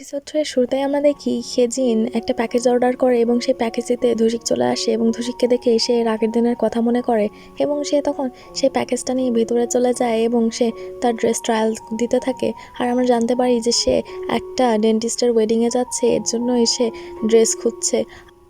Episode 2 এর শুরুতেই আমরা দেখি হেজিন একটা প্যাকেজ অর্ডার করে এবং সেই প্যাকেজটিতে ধুসিক চলে আসে এবং ধুসিককে দেখে সে এর আগের দিনের কথা মনে করে এবং সে তখন সেই প্যাকেজটা নিয়ে ভিতরে চলে যায় এবং সে তার ড্রেস ট্রায়াল দিতে থাকে। আর আমরা জানতে পারি যে সে একটা ডেন্টিস্টের ওয়েডিংয়ে যাচ্ছে, এর জন্য সে ড্রেস খুঁজছে।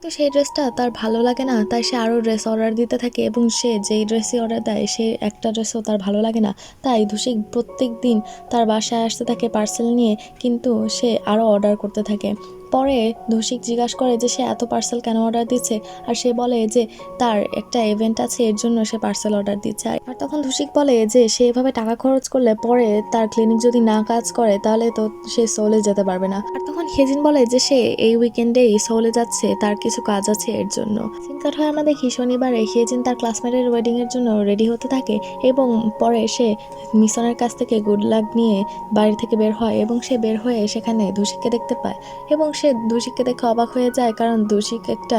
তো সেই ড্রেসটা তার ভালো লাগে না, তাই সে আরও ড্রেস অর্ডার দিতে থাকে এবং সে যেই ড্রেসই অর্ডার দেয় সে একটা ড্রেসও তার ভালো লাগে না। তাই ধুসিক প্রত্যেক দিন তার বাসায় আসতে থাকে পার্সেল নিয়ে, কিন্তু সে আরও অর্ডার করতে থাকে। পরে ধুসিক জিজ্ঞাসা করে যে সে এত পার্সেল কেন অর্ডার দিচ্ছে, আর সে বলে যে তার একটা ইভেন্ট আছে এর জন্য সে পার্সেল অর্ডার দিচ্ছে। আর তখন ধুসিক বলে যে সে এভাবে টাকা খরচ করলে পরে তার ক্লিনিক যদি না কাজ করে তাহলে তো সে সোলে যেতে পারবে না। আর তখন হেজিন বলে যে সে এই উইকেন্ডেই সোলে যাচ্ছে, তার কিছু কাজ আছে এর জন্য। সিন কাট হয়ে আমরা দেখি শনিবারে হেজিন তার ক্লাসমেটের ওয়েডিং এর জন্য রেডি হতে থাকে এবং পরে সে মিশনের কাছ থেকে গুড লাক নিয়ে বাড়ি থেকে বের হয় এবং সে বের হয়ে সেখানে ধুসিককে দেখতে পায় এবং সে ধুসিককে দেখে অবাক হয়ে যায়, কারণ ধুসিক একটা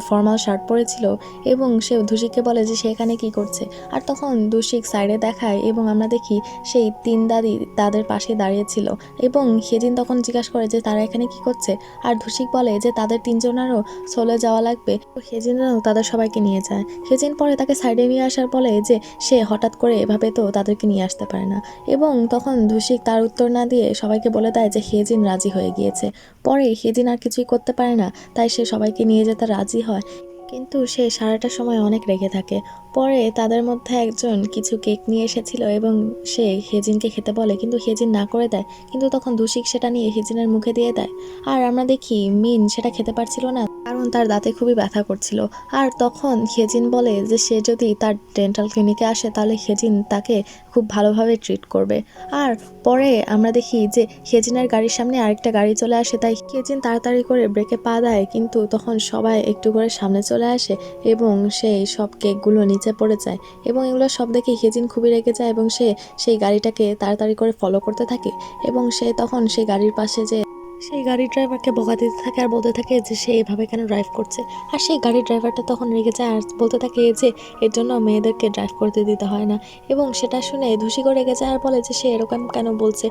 ফর্মাল শার্ট পরেছিল এবং সে ধুসিককে বলে যে সে এখানে কি করছে। আর তখন ধুসিক সাইডে দেখায় এবং আমরা দেখি সেই তিন দাদি তাদের পাশে দাঁড়িয়েছিল এবং হেজিন তখন জিজ্ঞাসা করে যে তারা এখানে কি করছে। আর ধুসিক বলে যে তাদের তিনজনেরও সোলে যাওয়া লাগবে, হেজিনও তাদের সবাইকে নিয়ে যায়। হেজিন পরে তাকে সাইডে নিয়ে আসার বলে যে সে হঠাৎ করে এভাবে তো তাদেরকে নিয়ে আসতে পারে না এবং তখন ধুসিক তার উত্তর না দিয়ে সবাইকে বলে দেয় যে হেজিন রাজি হয়ে গিয়েছে। পরে হেজিন আর কিছুই করতে পারে না, তাই সে সবাইকে নিয়ে যেতে রাজি হয়, কিন্তু সে সারাটা সময় অনেক রেগে থাকে। পরে তাদের মধ্যে একজন কিছু কেক নিয়ে এসেছিল এবং সে হেজিনকে খেতে বলে, কিন্তু হেজিন না করে দেয়, কিন্তু তখন ধুসিক সেটা নিয়ে হেজিনের মুখে দিয়ে দেয়। আর আমরা দেখি মিন সেটা খেতে পারছিল না, কারণ তার দাঁতে খুবই ব্যথা করছিল। আর তখন হেজিন বলে যে সে যদি তার ডেন্টাল ক্লিনিকে আসে তাহলে হেজিন তাকে খুব ভালোভাবে ট্রিট করবে। আর পরে আমরা দেখি যে হেজিনের গাড়ির সামনে আরেকটা গাড়ি চলে আসে, তাই হেজিন তাড়াতাড়ি করে ব্রেকে পা দেয়, কিন্তু তখন সবাই একটু করে সামনে চলে আসে এবং সেই সব কেকগুলো নিচে পড়ে যায় এবং এগুলো সব দেখে হেজিন খুবই রেগে যায় এবং সে সেই গাড়িটাকে তাড়াতাড়ি করে ফলো করতে থাকে এবং সে তখন সেই গাড়ির পাশে যে সেই গাড়ির ড্রাইভারকে বকা দিতে থাকে আর বলতে থাকে যে সে এভাবে কেন ড্রাইভ করছে। আর সেই গাড়ির ড্রাইভারটা তখন রেগে যায় আর বলতে থাকে যে এর জন্য মেয়েদেরকে ড্রাইভ করতে দিতে হয় না এবং সেটা শুনে ধুসিকও রেগে যায় আর বলে যে সে এরকম কেন বলছে।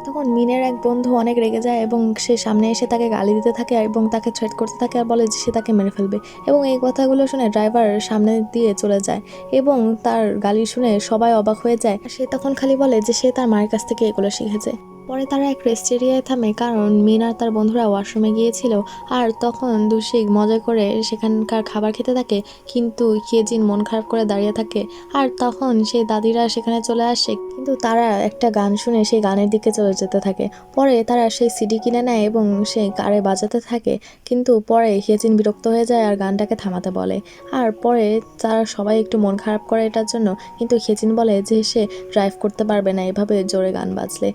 তখন মিনের এক বন্ধু অনেক রেগে যায় এবং সে সামনে এসে তাকে গালি দিতে থাকে এবং তাকে থ্রেট করতে থাকে আর বলে যে সে তাকে মেরে ফেলবে এবং এই কথাগুলো শুনে ড্রাইভার সামনে দিয়ে চলে যায় এবং তার গালি শুনে সবাই অবাক হয়ে যায়। সে তখন খালি বলে যে সে তার মায়ের কাছ থেকে এগুলো শিখেছে। পরে তারা এক রেস্ট এরিয়ায় থামে, কারণ মিন আর তার বন্ধুরা ওয়াশরুমে গিয়েছিল। আর তখন দুশিক মজা করে সেখানকার খাবার খেতে থাকে, কিন্তু হেজিন মন খারাপ করে দাঁড়িয়ে থাকে। আর তখন সেই দাদিরা সেখানে চলে আসে, কিন্তু তারা একটা গান শুনে সেই গানের দিকে চলে যেতে থাকে। পরে তারা সেই সিডি কিনে নেয় এবং সেই কারে বাজাতে থাকে, কিন্তু পরে হেজিন বিরক্ত হয়ে যায় আর গানটাকে থামাতে বলে। আর পরে তারা সবাই একটু মন খারাপ করে এটার জন্য, কিন্তু হেজিন বলে যে সে ড্রাইভ করতে পারবে না এভাবে জোরে গান বাজলে।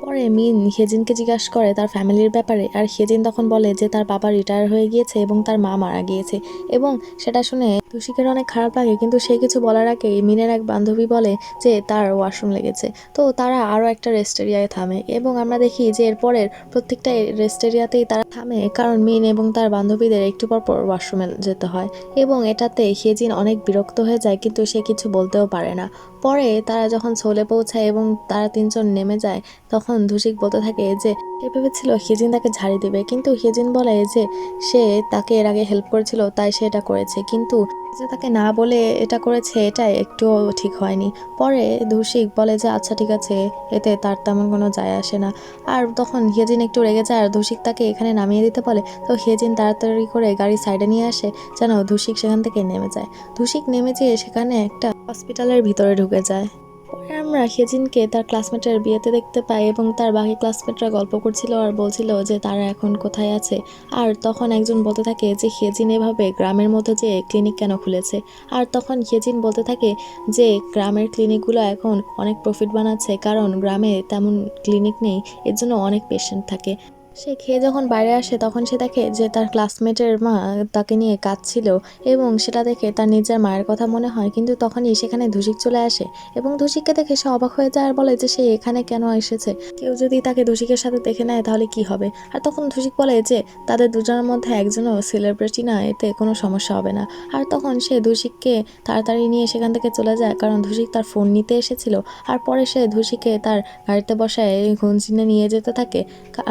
পরে মিন হেজিনকে জিজ্ঞাসা করে তার ফ্যামিলির ব্যাপারে, আর হেজিন তখন বলে যে তার বাবা রিটায়ার হয়ে গিয়েছে এবং তার মা মারা গিয়েছে এবং সেটা শুনে তুষিকের অনেক খারাপ লাগে, কিন্তু সে কিছু বলার আগে মিনের এক বান্ধবী বলে যে তার ওয়াশরুম লেগেছে। তো তারা আরও একটা রেস্ট এরিয়ায় থামে এবং আমরা দেখি যে এরপরের প্রত্যেকটা রেস্ট এরিয়াতেই তারা থামে, কারণ মিন এবং তার বান্ধবীদের একটু পর পর ওয়াশরুমে যেতে হয় এবং এটাতে হেজিন অনেক বিরক্ত হয়ে যায়, কিন্তু সে কিছু বলতেও পারে না। পরে তারা যখন সোলে পৌঁছায় এবং তারা তিনজন নেমে যায়, তখন ধুসিক বলতে থাকে যে সে ভেবেছিল হেজিন তাকে ঝাড়ি দেবে, কিন্তু হেজিন বলে যে সে তাকে এর আগে হেল্প করেছিল তাই সে এটা করেছে, কিন্তু যে তাকে না বলে এটা করেছে এটা একটুও ঠিক হয়নি। পরে ধুসিক বলে যে আচ্ছা ঠিক আছে, এতে তার তেমন কোনো যায় আসে না। আর তখন হেজিন একটু রেগে যায় আর ধুসিক তাকে এখানে নামিয়ে দিতে বলে, তো হেজিন তাড়াতাড়ি করে গাড়ি সাইডে নিয়ে আসে যেন ধুসিক সেখান থেকে নেমে যায়। ধুসিক নেমে যেয়ে সেখানে একটা হসপিটালের ভিতরে ঢুকে যায়। পরে আমরা হেজিনকে তার ক্লাসমেটের বিয়েতে দেখতে পাই এবং তার বাকি ক্লাসমেটরা গল্প করছিল আর বলছিল যে তারা এখন কোথায় আছে। আর তখন একজন বলতে থাকে যে হেজিন এভাবে গ্রামের মধ্যে যে ক্লিনিক কেন খুলেছে। আর তখন হেজিন বলতে থাকে যে গ্রামের ক্লিনিকগুলো এখন অনেক প্রফিট বানাচ্ছে, কারণ গ্রামে তেমন ক্লিনিক নেই, এর জন্য অনেক পেশেন্ট থাকে। সে খেয়ে যখন বাইরে আসে তখন সে দেখে যে তার ক্লাসমেটের মা তাকে নিয়ে কাঁদছিল এবং সেটা দেখে তার নিজের মায়ের কথা মনে হয়, কিন্তু তখনই সেখানে ধুসিক চলে আসে এবং ধুসিককে দেখে সে অবাক হয়ে যায় আর বলে যে সে এখানে কেন এসেছে, কেউ যদি তাকে ধুসিকের সাথে দেখে নেয় তাহলে কি হবে। আর তখন ধুসিক বলে যে তাদের দুজনের মধ্যে একজনও সেলিব্রিটি না, এতে কোনো সমস্যা হবে না। আর তখন সে ধুসিককে তাড়াতাড়ি নিয়ে সেখান থেকে চলে যায়, কারণ ধুসিক তার ফোন নিতে এসেছিল। আর পরে সে ধুসিকে তার গাড়িতে বসায় গুঞ্জিনে নিয়ে যেতে থাকে,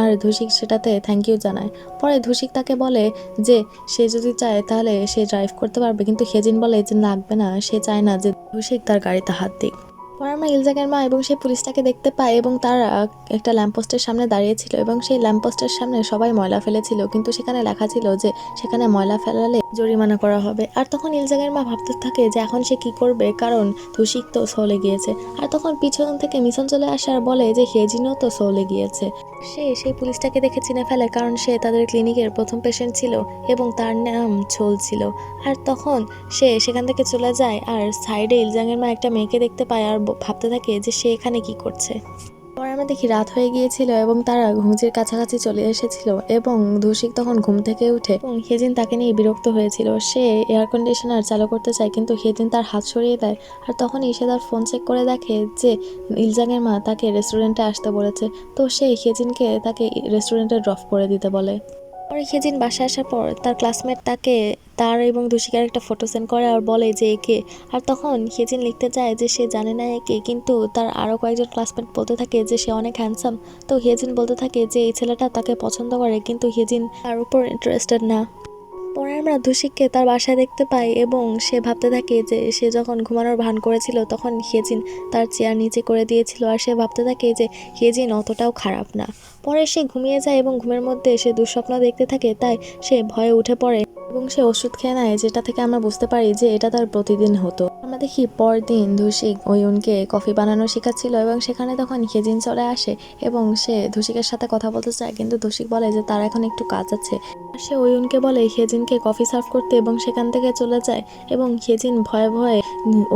আর ধুসিক সেটাতে থ্যাংক ইউ জানায়। পরে ধুশিক তাকে বলে যে সে যদি চায় তাহলে সে ড্রাইভ করতে পারবে, কিন্তু হেজিন বলে যে লাগবে না, সে চায় না যে ধুশিক তার গাড়িতে হাত দিক। পরে আমরা ইলজাগের মা এবং সেই পুলিশটাকে দেখতে পাই এবং তারা একটা ল্যাম্পপোস্টের সামনে দাঁড়িয়েছিল এবং সেই ল্যাম্পপোস্টের সামনে সবাই ময়লা ফেলেছিল, কিন্তু সেখানে লেখা ছিল যে সেখানে ময়লা ফেলালে জরিমানা করা হবে। আর তখন ইলজাগের মা ভাবতে থাকে যে এখন সে কি করবে, কারণ ধুশিক তো সলে গিয়েছে। আর তখন পিছন থেকে মিশন চলে আসে আর বলে যে হেজিনও তো সলে গিয়েছে। সে সেই পুলিশটাকে দেখে চিনে ফেলে, কারণ সে তাদের ক্লিনিকের প্রথম পেশেন্ট ছিল এবং তার নাম ছোল ছিল। আর তখন সে সেখান থেকে চলে যায় আর সাইডে ইলজাংয়ের মা একটা মেয়েকে দেখতে পায় আর ভাবতে থাকে যে সে এখানে কি করছে। পরে আমরা দেখি রাত হয়ে গিয়েছিল এবং তারা ঘুমচির কাছাকাছি চলে এসেছিল এবং ধুশিক তখন ঘুম থেকে উঠে এবং হেজিন তাকে নিয়ে বিরক্ত হয়েছিল। সে এয়ার কন্ডিশনার চালু করতে চায়, কিন্তু হেজিন তার হাত সরিয়ে দেয়। আর তখনই সে তার ফোন চেক করে দেখে যে ইলজাংয়ের মা তাকে রেস্টুরেন্টে আসতে বলেছে। তো সে হেজিনকে তাকে রেস্টুরেন্টে ড্রপ করে দিতে বলে। পরে হেজিন বাসায় আসার পর তার ক্লাসমেট তাকে তার এবং ধুশিকার একটা ফটো সেন্ড করে আর বলে যে একে। আর তখন হেজিন লিখতে চায় যে সে জানে না একে, কিন্তু তার আরও কয়েকজন ক্লাসমেট বলতে থাকে যে সে অনেক হ্যান্ডসাম। তো হেজিন বলতে থাকে যে এই ছেলেটা তাকে পছন্দ করে, কিন্তু হেজিন তার উপর ইন্টারেস্টেড না। পরে আমরা ধুশিককে তার বাসায় দেখতে পাই এবং সে ভাবতে থাকে যে সে যখন ঘুমানোর ভান করেছিল তখন হেজিন তার চেয়ার নিচে করে দিয়েছিল, আর সে ভাবতে থাকে যে হেজিন অতটাও খারাপ না। পরে সে ঘুমিয়ে যায় এবং ঘুমের মধ্যে সে দুঃস্বপ্ন দেখতে থাকে, তাই সে ভয়ে উঠে পড়ে এবং সে ওষুধ খেয়ে নেয়, যেটা থেকে আমরা বুঝতে পারি যে এটা তার প্রতিদিন হতো। আমরা দেখি পরদিন ধুশিক ওয়ুনকে কফি বানানো শেখাচ্ছিল এবং সেখানে তখন হেজিন চলে আসে এবং সে ধুশিকের সাথে কথা বলতে চায়, কিন্তু ধুশিক বলে যে তার এখন একটু কাজ আছে। সে ওয়ুনকে বলে হেজিনকে কফি সার্ভ করতে এবং সেখান থেকে চলে যায় এবং হেজিন ভয়ে ভয়ে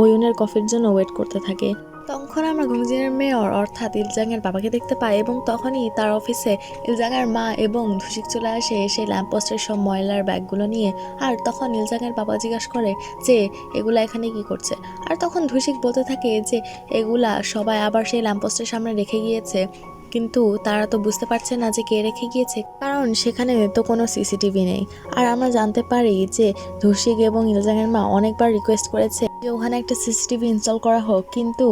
ওয়ুনের কফির জন্য ওয়েট করতে থাকে। তখন আমরা ঘুংজিনের মেয়র অর্থাৎ ইলজাংয়ের বাবাকে দেখতে পাই এবং তখনই তার অফিসে ইলজাংয়ের মা এবং ধুশিক চলে আসে সেই ল্যাম্পপোস্টের সব ময়লার ব্যাগগুলো নিয়ে। আর তখন ইলজাংয়ের বাবা জিজ্ঞাসা করে যে এগুলা এখানে কি করছে। আর তখন ধুশিক বলতে থাকে যে এগুলা সবাই আবার সেই ল্যাম্পপোস্টের সামনে রেখে গিয়েছে, কিন্তু তারা তো বুঝতে পারছে না যে কে রেখে গিয়েছে, কারণ সেখানে তো কোনো সিসিটিভি নেই। আর আমরা জানতে পারি যে ধুশিক এবং ইলজাংয়ের মা অনেকবার রিকোয়েস্ট করেছে যে ওখানে একটা সিসিটিভি ইনস্টল করা হোক, কিন্তু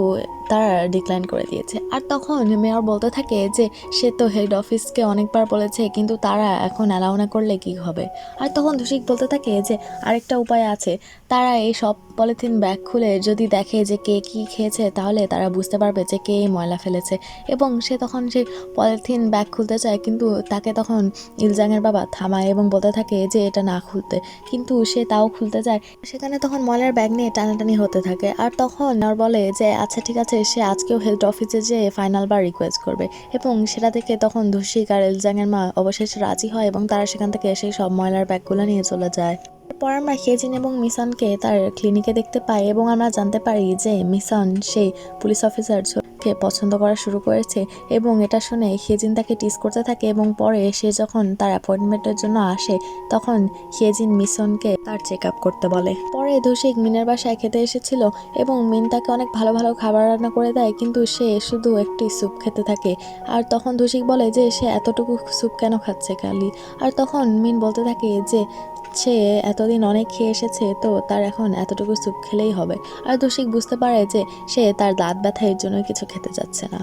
তারা ডিক্লাইন করে দিয়েছে। আর তখন মেয়র বলতে থাকে যে সে তো হেড অফিসকে অনেকবার বলেছে, কিন্তু তারা এখন অ্যালাউ না করলে কি হবে। আর তখন ধুশিক বলতে থাকে যে আরেকটা উপায় আছে, তারা এই সব পলিথিন ব্যাগ খুলে যদি দেখে যে কে কি খেয়েছে তাহলে তারা বুঝতে পারবে যে কে এই ময়লা ফেলেছে। এবং সে তখন সেই পলিথিন ব্যাগ খুলতে চায়, কিন্তু তাকে তখন ইলজাংয়ের বাবা থামায় এবং বলতে থাকে যে এটা না খুলতে, কিন্তু সে তাও খুলতে যায়। সেখানে তখন ময়লার ব্যাগ নিয়ে টানাটানি হতে থাকে। আর তখন আর বলে যে আচ্ছা ঠিক আছে, সে আজকেও হেড অফিসে যেয়ে ফাইনাল বার রিকোয়েস্ট করবে। এবং সেটা থেকে তখন ধুশিক আর ইলজাংয়ের মা অবশেষে রাজি হয় এবং তারা সেখান থেকে সেই সব ময়লার ব্যাগগুলো নিয়ে চলে যায়। পর আমরা হেজিন এবং মিশনকে তার ক্লিনিকে দেখতে পাই এবং আমরা জানতে পারি যে মিশন সেই পুলিশ অফিসার কে পছন্দ করা শুরু করেছে এবং এটা শুনে হেজিন তাকে টিস করতে থাকে। এবং পরে সে যখন তার অ্যাপয়েন্টমেন্টের জন্য আসে তখন হেজিন মিশনকে তার চেক আপ করতে বলে। পরে ধুশিক মিনের বাসায় খেতে এসেছিল এবং মিন তাকে অনেক ভালো ভালো খাবার রান্না করে দেয়, কিন্তু সে শুধু একটি স্যুপ খেতে থাকে। আর তখন ধুশিক বলে যে সে এতটুকু স্যুপ কেন খাচ্ছে খালি। আর তখন মিন বলতে থাকে যে সে এতদিন অনেক খেয়ে এসেছে, তো তার এখন এতটুকু স্যুপ খেলেই হবে। আর ধুশিক বুঝতে পারে যে সে তার দাঁত ব্যথা এর জন্য কিছু খেতে যাচ্ছে না।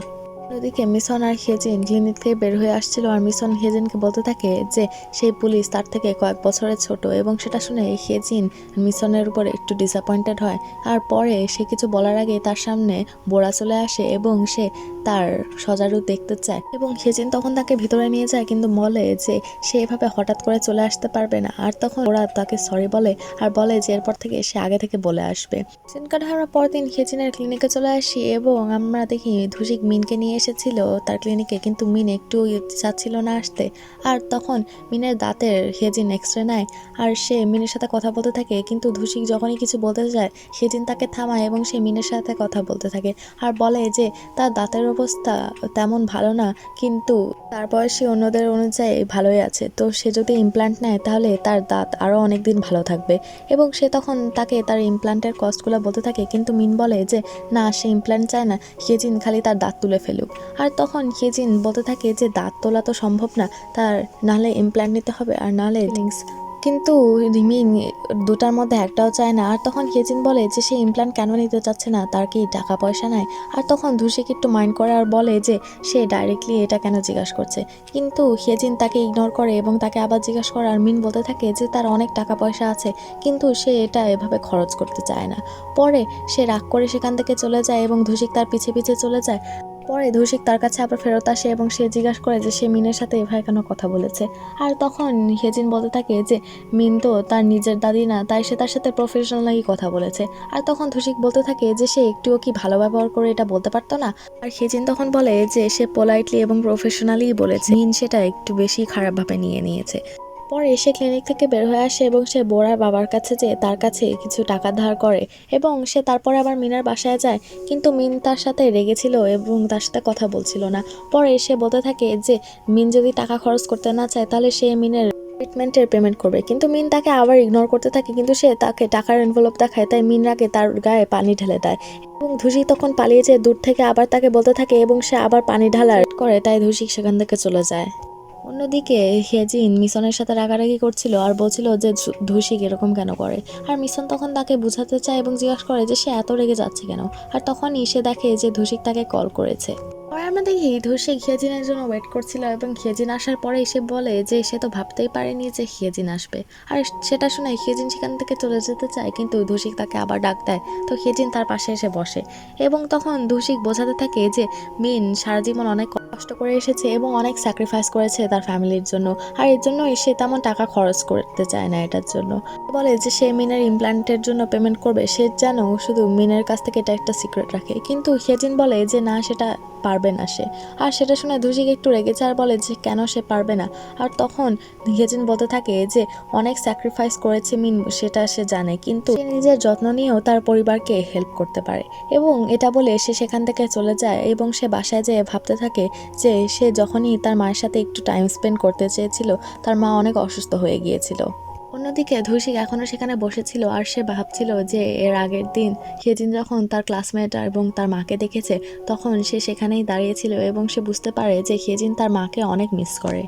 ওদিকে মিশন আর হেজিন ক্লিনিক থেকে বের হয়ে আসছিল আর মিশন হেজিনকে বলতে থাকে যে সেই পুলিশ তার থেকে কয়েক বছরের ছোট, এবং সেটা শুনে হেজিন মিশনের উপর একটু ডিসঅ্যাপয়েন্টেড হয়। আর পরে সে কিছু বলার আগে তার সামনে বোরা চলে আসে এবং সে তার সজারু দেখতে চায় এবং হেজিন তখন তাকে ভিতরে নিয়ে যায়, কিন্তু বলে যে সে এভাবে হঠাৎ করে চলে আসতে পারবে না। আর তখন ওরা তাকে সরি বলে আর বলে যে এরপর থেকে সে আগে থেকে বলে আসবে। সেদিনকার আমরা পরদিন হেজিনের ক্লিনিকে চলে আসি এবং আমরা দেখি ধুশিক মিনকে নিয়ে এসেছিল তার ক্লিনিকে, কিন্তু মিন একটু চাচ্ছিল না আসতে। আর তখন মিনের দাঁতের হেজিন এক্সরে নেয় আর সে মিনের সাথে কথা বলতে থাকে, কিন্তু ধুশিক যখনই কিছু বলতে যায় হেজিন তাকে থামায় এবং সে মিনের সাথে কথা বলতে থাকে আর বলে যে তার দাঁতের অবস্থা তেমন ভালো না, কিন্তু তার বয়সী অন্যদের অনুযায়ী ভালোই আছে, তো সে যদি ইমপ্ল্যান্ট নেয় তাহলে তার দাঁত আরও অনেক দিন ভালো থাকবে। এবং সে তখন তাকে তার ইমপ্ল্যান্টের কস্টগুলো বলতে থাকে, কিন্তু মিন বলে যে না, সে ইমপ্ল্যান্ট চায় না, হেজিন খালি তার দাঁত তুলে ফেলুক। আর তখন হেজিন বলতে থাকে যে দাঁত তোলা তো সম্ভব না, তার নাহলে ইমপ্ল্যান্ট নিতে হবে আর নাহলে লিংস কিন্তু মিন দুটার মধ্যে একটাও চায় না। আর তখন হেজিন বলে যে সে ইমপ্ল্যান্ট কেন নিতে চাচ্ছে না, তার কি টাকা পয়সা নাই? আর তখন ধুশিক একটু মাইন্ড করে আর বলে যে সে ডাইরেক্টলি এটা কেন জিজ্ঞাসা করছে, কিন্তু হেজিন তাকে ইগনোর করে এবং তাকে আবার জিজ্ঞাসা করে। আর মিন বলতে থাকে যে তার অনেক টাকা পয়সা আছে, কিন্তু সে এটা এভাবে খরচ করতে চায় না। পরে সে রাগ করে সেখান থেকে চলে যায় এবং ধুশিক তার পিছে পিছে চলে যায়। পরে ধুশিক তার কাছে আবার ফেরত আসে এবং সে জিজ্ঞাসা করে যে সে মিনের সাথে এভাবে কেন কথা বলেছে। আর তখন হেজিন বলতে থাকে যে মিন তো তার নিজের দাদি না, তাই সে তার সাথে প্রফেশনালি কথা বলেছে। আর তখন ধুশিক বলতে থাকে যে সে একটুও কি ভালো ব্যবহার করে এটা বলতে পারতো না। আর হেজিন তখন বলে যে সে পোলাইটলি এবং প্রফেশনালি বলেছে, মিন সেটা একটু বেশি খারাপভাবে নিয়ে নিয়েছে। পরে সে ক্লিনিক থেকে বের হয়ে আসে এবং সে বোরার বাবার কাছে যেয়ে তার কাছে কিছু টাকা ধার করে এবং সে তারপরে আবার মিনার বাসায় যায়। কিন্তু মিন তার সাথে রেগেছিল এবং তার সাথে কথা বলছিল না। পরে সে বলতে থাকে যে মিন যদি টাকা খরচ করতে না চায় তাহলে সে মিনের ট্রিটমেন্টের পেমেন্ট করবে, কিন্তু মিন তাকে আবার ইগনোর করতে থাকে। কিন্তু সে তাকে টাকার এনভেলপ দেখায়, তাই মিন রাগে তার গায়ে পানি ঢেলে দেয় এবং ধুশিক তখন পালিয়ে যেয়ে দূর থেকে আবার তাকে বলতে থাকে এবং সে আবার পানি ঢালার করে, তাই ধুশিক সেখান থেকে চলে যায়। অন্যদিকে হেজিন মিশনের সাথে রাগারাগি করছিল আর বলছিল যে ধুশিক এরকম কেন করে। আর মিশন তখন তাকে বোঝাতে চায় এবং জিজ্ঞাসা করে যে সে এত রেগে যাচ্ছে কেন। আর তখনই সে দেখে যে ধুশিক তাকে কল করেছে। পরে আমরা দেখি ধুশিক হিয়েজিনের জন্য ওয়েট করছিল এবং হিয়েজিন আসার পরেই সে বলে যে সে তো ভাবতেই পারেনি যে হিয়েজিন আসবে। আর সেটা শুনে হিয়েজিন সেখান থেকে চলে যেতে চায়, কিন্তু ধুশিক তাকে আবার ডাক দেয়। তো হিয়েজিন তার পাশে এসে বসে এবং তখন ধুশিক বোঝাতে থাকে যে মিন সারা জীবন অনেক কষ্ট করে এসেছে এবং অনেক স্যাক্রিফাইস করেছে তার ফ্যামিলির জন্য, আর এর জন্য সে তেমন টাকা খরচ করতে চায় না এটার জন্য। বলে যে সে মিনের ইমপ্ল্যান্টের জন্য পেমেন্ট করবে, সে যেন শুধু মিনের কাছ থেকে এটা একটা সিক্রেট রাখে। কিন্তু হিয়েজিন বলে যে না, সেটা পারবে না সে। আর সেটা শুনে ধুশিক একটু রেগেছে আর বলে যে কেন সে পারবে না। আর তখন হিয়েজিন বলতে থাকে যে অনেক স্যাক্রিফাইস করেছে মিন, সেটা সে জানে, কিন্তু সে নিজের যত্ন নিয়েও তার পরিবারকে হেল্প করতে পারে। এবং এটা বলে সে সেখান থেকে চলে যায় এবং সে বাসায় যেয়ে ভাবতে থাকে যে সে যখনই তার মায়ের সাথে একটু টাইম স্পেন্ড করতে চেয়েছিল, তার মা অনেক অসুস্থ হয়ে গিয়েছিল। অন্যদিকে ধুশিক এখনও সেখানে বসেছিল আর সে ভাবছিল যে এর আগের দিন হিয়েজিন যখন তার ক্লাসমেট এবং তার মাকে দেখেছে, তখন সে সেখানেই দাঁড়িয়েছিল এবং সে বুঝতে পারে যে হিয়েজিন তার মাকে অনেক মিস করে।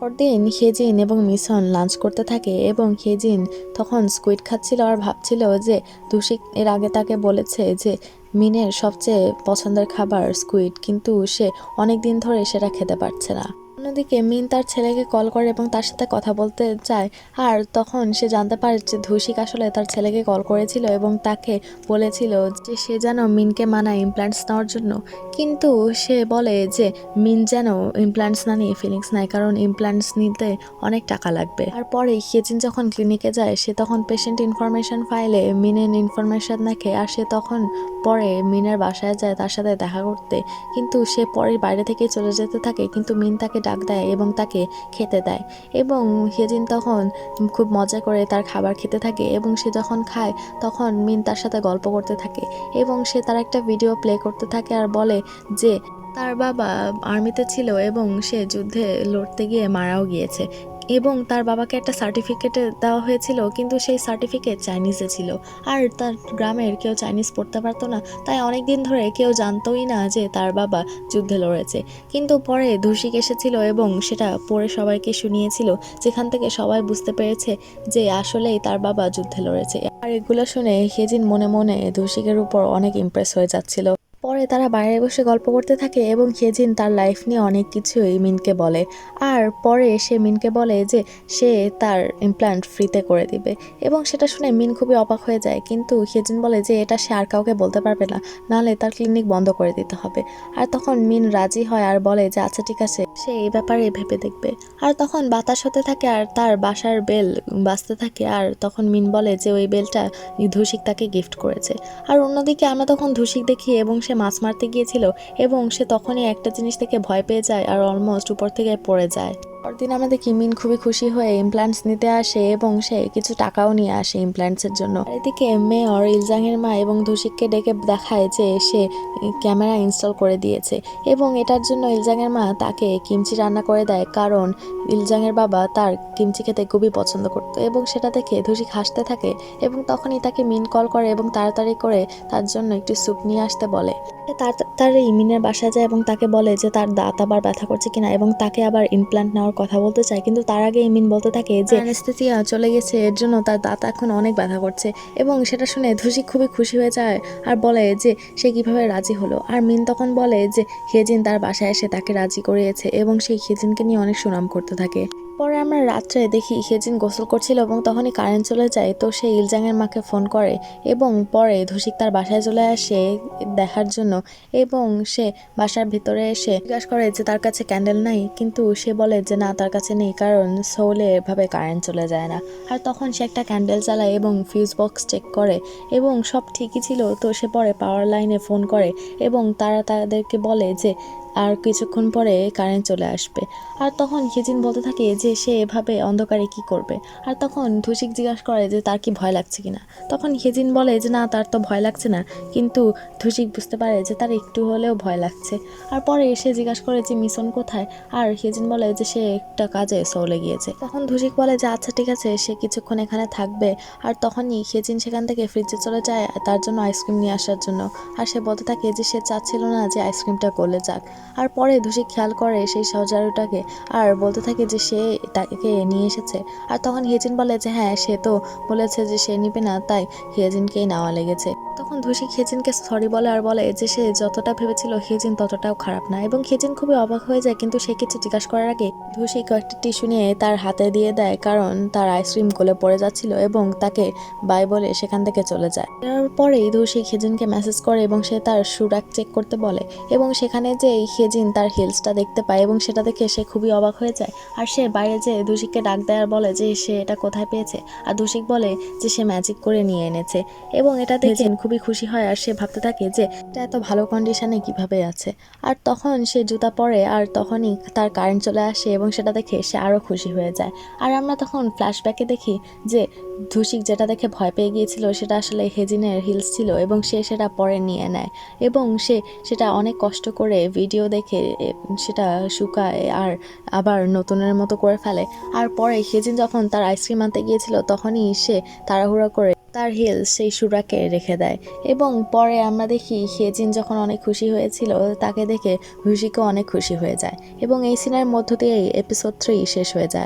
পরদিন হিয়েজিন এবং মিশন লাঞ্চ করতে থাকে এবং হিয়েজিন তখন স্কুইড খাচ্ছিল আর ভাবছিল যে ধুশিক এর আগে তাকে বলেছে যে মিনের সবচেয়ে পছন্দের খাবার স্কুইড, কিন্তু সে অনেক দিন ধরে সেটা খেতে পারছে না। অন্যদিকে মিন তার ছেলেকে কল করে এবং তার সাথে কথা বলতে চায়। আর তখন সে জানতে পারে যে ধুশিক আসলে তার ছেলেকে কল করেছিল এবং তাকে বলেছিল যে সে যেন মিনকে মানায় ইমপ্ল্যান্টস নেওয়ার জন্য। কিন্তু সে বলে যে মিন যেন ইমপ্ল্যান্টস না নিয়ে ফিলিংস নেয়, কারণ ইমপ্ল্যান্টস নিতে অনেক টাকা লাগবে। আর পরে হিয়েজিন যখন ক্লিনিকে যায়, সে তখন পেশেন্ট ইনফরমেশন ফাইলে মিনের ইনফরমেশন দেখে। আর সে তখন পরে মিনের বাসায় যায় তার সাথে দেখা করতে, কিন্তু সে পরে বাইরে থেকে চলে যেতে থাকে। কিন্তু মিন তাকে ডাক দেয় এবং তাকে খেতে দেয় এবং হিয়েজিন তখন খুব মজা করে তার খাবার খেতে থাকে এবং সে যখন খায় তখন মিন তার সাথে গল্প করতে থাকে এবং সে তার একটা ভিডিও প্লে করতে থাকে আর বলে যে তার বাবা আর্মিতে ছিল এবং সে যুদ্ধে লড়তে গিয়ে মারাও গিয়েছে এবং তার বাবাকে একটা সার্টিফিকেট দেওয়া হয়েছিল, কিন্তু সেই সার্টিফিকেট চাইনিজে ছিল। আর তার গ্রামের কেউ চাইনিজ পড়তে পারতো না, তাই অনেক দিন ধরে কেউ জানতোই না যে তার বাবা যুদ্ধে লড়েছে। কিন্তু পরে ধুশিক এসেছিল এবং সেটা পড়ে সবাইকে শুনিয়েছিল, যেখান থেকে সবাই বুঝতে পেরেছে যে আসলেই তার বাবা যুদ্ধে লড়েছে। আর এগুলো শুনে হিয়েজিন মনে মনে ধুশিকের উপর অনেক ইমপ্রেস হয়ে যাচ্ছিল। পরে তারা বাইরে বসে গল্প করতে থাকে এবং হিয়েজিন তার লাইফ নিয়ে অনেক কিছুই মিনকে বলে। আর পরে সে মিনকে বলে যে সে তার ইমপ্ল্যান্ট ফ্রিতে করে দিবে এবং সেটা শুনে মিন খুবই অবাক হয়ে যায়। কিন্তু হিয়েজিন বলে যে এটা সে আর কাউকে বলতে পারবে না, নাহলে তার ক্লিনিক বন্ধ করে দিতে হবে। আর তখন মিন রাজি হয় আর বলে যে আচ্ছা ঠিক আছে, সে এই ব্যাপারে ভেবে দেখবে। আর তখন বাতাস হতে থাকে আর তার বাসার বেল বাজতে থাকে। আর তখন মিন বলে যে ওই বেলটা ধুশিক তাকে গিফট করেছে। আর অন্যদিকে আমরা তখন ধুশিক দেখি এবং সে মাছ মারতে গিয়েছিল এবং সে তখনই একটা জিনিস থেকে ভয় পেয়ে যায় আর অলমোস্ট উপর থেকে পড়ে যায়। পরদিন আমরা দেখি মিন খুবই খুশি হয়ে ইমপ্ল্যান্টস নিতে আসে এবং সে কিছু টাকাও নিয়ে আসে ইমপ্ল্যান্টসের জন্য। এদিকে মেয়র ইলজাংয়ের মা এবং ধুশিককে ডেকে দেখায় যে সে ক্যামেরা ইনস্টল করে দিয়েছে এবং এটার জন্য ইলজাংয়ের মা তাকে কিমচি রান্না করে দেয়, কারণ ইলজাংয়ের বাবা তার কিমচি খেতে খুবই পছন্দ করতো। এবং সেটা দেখে ধুশিক হাসতে থাকে এবং তখনই তাকে মিন কল করে এবং তাড়াতাড়ি করে তার জন্য একটু স্যুপ নিয়ে আসতে বলে। তার ইমিনের বাসায় যায় এবং তাকে বলে যে তার দাঁত আবার ব্যথা করছে কিনা এবং তাকে আবার ইমপ্ল্যান্ট নেওয়ার কথা বলতে চায়, কিন্তু তার আগে ইমিন বলতে থাকে যে অ্যানেস্থেসিয়া চলে গেছে, এর জন্য তার দাঁত এখন অনেক ব্যথা করছে। এবং সেটা শুনে ধুসিক খুবই খুশি হয়ে যায় আর বলে যে সে কিভাবে রাজি হলো। আর মিন তখন বলে যে হেজিন তার বাসায় এসে তাকে রাজি করিয়েছে এবং সেই হেজিনকে নিয়ে অনেক সুনাম করতে থাকে। পরে আমরা রাত্রে দেখি হেজিন গোসল করছিল এবং তখনই কারেন্ট চলে যায়, তো সে ইলজাংয়ের মাকে ফোন করে এবং পরে ধুসিক তার বাসায় চলে আসে দেখার জন্য এবং সে বাসার ভিতরে এসে জিজ্ঞাসা করে যে তার কাছে ক্যান্ডেল নাই, কিন্তু সে বলে যে না তার কাছে নেই, কারণ সোলে এভাবে কারেন্ট চলে যায় না। আর তখন সে একটা ক্যান্ডেল জ্বালায় এবং ফিউজ বক্স চেক করে এবং সব ঠিকই ছিল। তো সে পরে পাওয়ার লাইনে ফোন করে এবং তারা তাদেরকে বলে যে আর কিছুক্ষণ পরে কারেন্ট চলে আসবে। আর তখন হেজিন বলতে থাকে যে সে এভাবে অন্ধকারে কি করবে। আর তখন ধুসিক জিজ্ঞাসা করে যে তার কি ভয় লাগছে কিনা। তখন হেজিন বলে যে না তার তো ভয় লাগছে না, কিন্তু ধুসিক বুঝতে পারে যে তার একটু হলেও ভয় লাগছে। আর পরে এসে জিজ্ঞাসা করে যে মিশন কোথায়, আর হেজিন বলে যে সে একটা কাজে সৌলে গিয়েছে। তখন ধুসিক বলে যে আচ্ছা ঠিক আছে, সে কিছুক্ষণ এখানে থাকবে। আর তখনই হেজিন সেখান থেকে ফ্রিজে চলে যায় তার জন্য আইসক্রিম নিয়ে আসার জন্য। আর সে বলতে থাকে যে সে চাচ্ছিল না যে আইসক্রিমটা গলে যাক। আর পরে ধুসিক খেয়াল করে সেই সজারুটাকে আর বলতে থাকে যে সে তাকে নিয়ে এসেছে। আর তখন হেজিন বলে যে হ্যাঁ সে তো বলেছে যে সে নিবে না, তাই হেজিনকেই নেওয়া লেগেছে। তখন ধুসিক হেজিনকে সরি বলে আর বলে যে সে যতটা ভেবেছিল হেজিন ততটাও খারাপ না, এবং হেজিন খুবই অবাক হয়ে যায়, কিন্তু সে কিছু জিজ্ঞাসা করার আগে ধুসিক কয়েকটি টিস্যু নিয়ে তার হাতে দিয়ে দেয়, কারণ তার আইসক্রিম গলে পড়ে যাচ্ছিল এবং তাকে বাই বলে সেখান থেকে চলে যায়। তারপরেই ধুসিক হেজিনকে মেসেজ করে এবং সে তার শু র্যাক চেক করতে বলে এবং সেখানে যে হেজিন তার হিলসটা দেখতে পায় এবং সেটা দেখে সে খুবই অবাক হয়ে যায়। আর সে বাইরে যেয়ে ধুসিককে ডাক দেয় আর বলে যে সে এটা কোথায় পেয়েছে। আর ধুসিক বলে যে সে ম্যাজিক করে নিয়ে এনেছে এবং এটা দেখে খুবই খুশি হয়। আর সে ভাবতে থাকে যে এটা এত ভালো কন্ডিশনে কিভাবে আছে। আর তখন সে জুতা পরে আর তখনই তার কারেন্ট চলে আসে এবং সেটা দেখে সে আরও খুশি হয়ে যায়। আর আমরা তখন ফ্ল্যাশব্যাকে দেখি যে ধুসিক যেটা দেখে ভয় পেয়ে গিয়েছিল সেটা আসলে হেজিনের হিলস ছিল এবং সে সেটা পরে নিয়ে নেয় এবং সে সেটা অনেক কষ্ট করে ভিডিও দেখে সেটা শুকায় আর আবার নতুনের মতো করে ফেলে। আর পরে হেজিন যখন তার আইসক্রিম আনতে গিয়েছিল তখনই সে তাড়াহুড়া করে তার হিলস সেই সুরাকে রেখে দেয়। এবং পরে আমরা দেখি হেজিন যখন অনেক খুশি হয়েছিল তাকে দেখে ধুসিকও অনেক খুশি হয়ে যায় এবং এই সিনের মধ্য দিয়েই এপিসোড 3 শেষ হয়ে যায়।